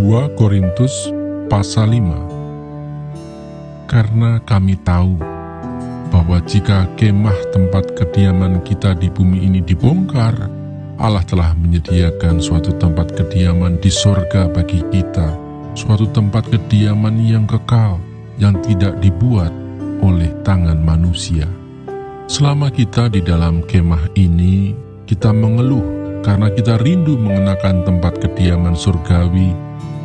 2 Korintus pasal 5. Karena kami tahu bahwa jika kemah tempat kediaman kita di bumi ini dibongkar, Allah telah menyediakan suatu tempat kediaman di sorga bagi kita, suatu tempat kediaman yang kekal, yang tidak dibuat oleh tangan manusia. Selama kita di dalam kemah ini, kita mengeluh karena kita rindu mengenakan tempat kediaman surgawi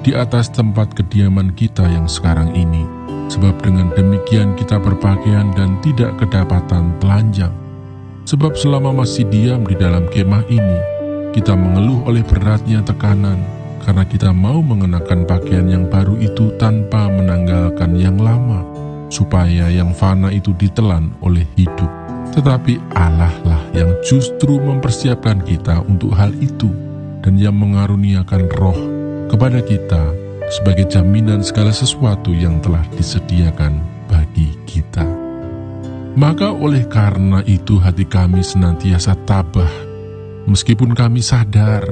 di atas tempat kediaman kita yang sekarang ini. Sebab dengan demikian kita berpakaian dan tidak kedapatan telanjang. Sebab selama masih diam di dalam kemah ini, kita mengeluh oleh beratnya tekanan, karena kita mau mengenakan pakaian yang baru itu tanpa menanggalkan yang lama, supaya yang fana itu ditelan oleh hidup. Tetapi Allah lah yang justru mempersiapkan kita untuk hal itu, dan yang mengaruniakan Roh kepada kita sebagai jaminan segala sesuatu yang telah disediakan bagi kita. Maka oleh karena itu hati kami senantiasa tabah, meskipun kami sadar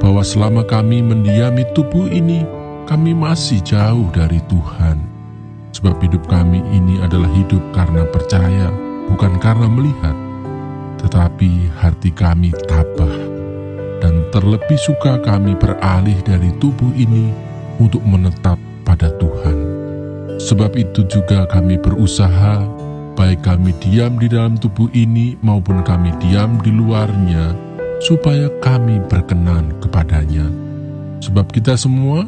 bahwa selama kami mendiami tubuh ini, kami masih jauh dari Tuhan. Sebab hidup kami ini adalah hidup karena percaya, bukan karena melihat. Tetapi hati kami tabah, dan terlebih suka kami beralih dari tubuh ini untuk menetap pada Tuhan. Sebab itu juga kami berusaha, baik kami diam di dalam tubuh ini maupun kami diam di luarnya, supaya kami berkenan kepadanya. Sebab kita semua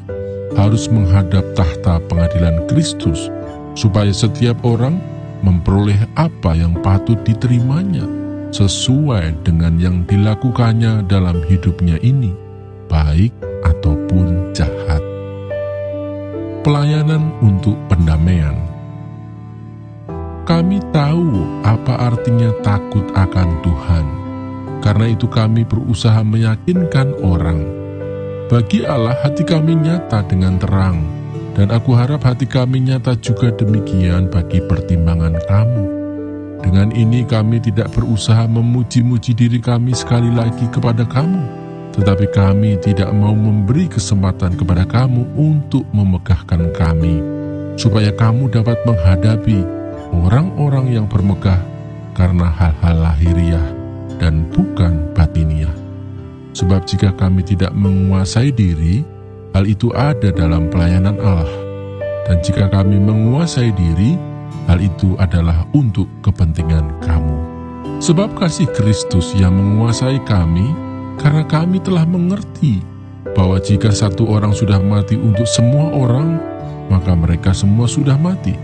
harus menghadap tahta pengadilan Kristus, supaya setiap orang memperoleh apa yang patut diterimanya, sesuai dengan yang dilakukannya dalam hidupnya ini, baik ataupun jahat. Pelayanan untuk pendamaian. Kami tahu apa artinya takut akan Tuhan. Karena itu kami berusaha meyakinkan orang. Bagi Allah hati kami nyata dengan terang, dan aku harap hati kami nyata juga demikian bagi pertimbangan kamu. Dengan ini kami tidak berusaha memuji-muji diri kami sekali lagi kepada kamu, tetapi kami tidak mau memberi kesempatan kepada kamu untuk memegahkan kami, supaya kamu dapat menghadapi orang-orang yang bermegah karena hal-hal lahiriah dan bukan batiniah. Sebab jika kami tidak menguasai diri, hal itu ada dalam pelayanan Allah. Dan jika kami menguasai diri, hal itu adalah untuk kepentingan kamu. Sebab kasih Kristus yang menguasai kami, karena kami telah mengerti bahwa jika satu orang sudah mati untuk semua orang, maka mereka semua sudah mati.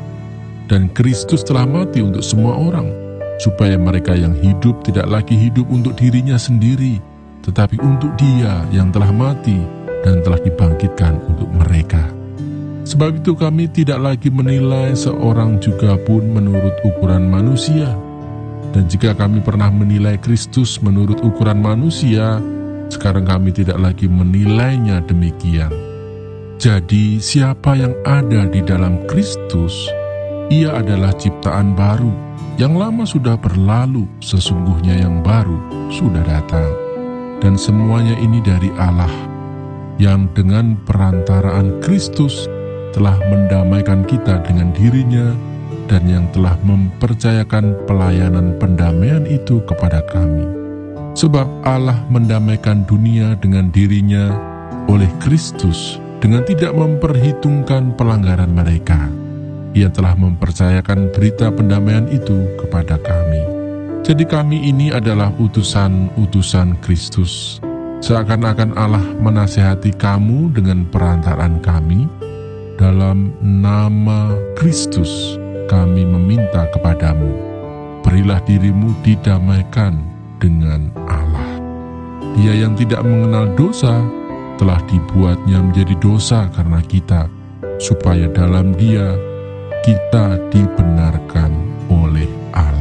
Dan Kristus telah mati untuk semua orang, supaya mereka yang hidup tidak lagi hidup untuk dirinya sendiri, tetapi untuk Dia yang telah mati dan telah dibangkitkan untuk mereka. Sebab itu kami tidak lagi menilai seorang juga pun menurut ukuran manusia. Dan jika kami pernah menilai Kristus menurut ukuran manusia, sekarang kami tidak lagi menilainya demikian. Jadi siapa yang ada di dalam Kristus, ia adalah ciptaan baru. Yang lama sudah berlalu, sesungguhnya yang baru sudah datang. Dan semuanya ini dari Allah, yang dengan perantaraan Kristus telah mendamaikan kita dengan dirinya, dan yang telah mempercayakan pelayanan pendamaian itu kepada kami. Sebab Allah mendamaikan dunia dengan dirinya oleh Kristus, dengan tidak memperhitungkan pelanggaran mereka. Ia telah mempercayakan berita pendamaian itu kepada kami. Jadi kami ini adalah utusan-utusan Kristus. Seakan-akan Allah menasihati kamu dengan perantaraan kami. Dalam nama Kristus kami meminta kepadamu, berilah dirimu didamaikan dengan Allah. Dia yang tidak mengenal dosa telah dibuatnya menjadi dosa karena kita, supaya dalam Dia kita dibenarkan oleh Allah.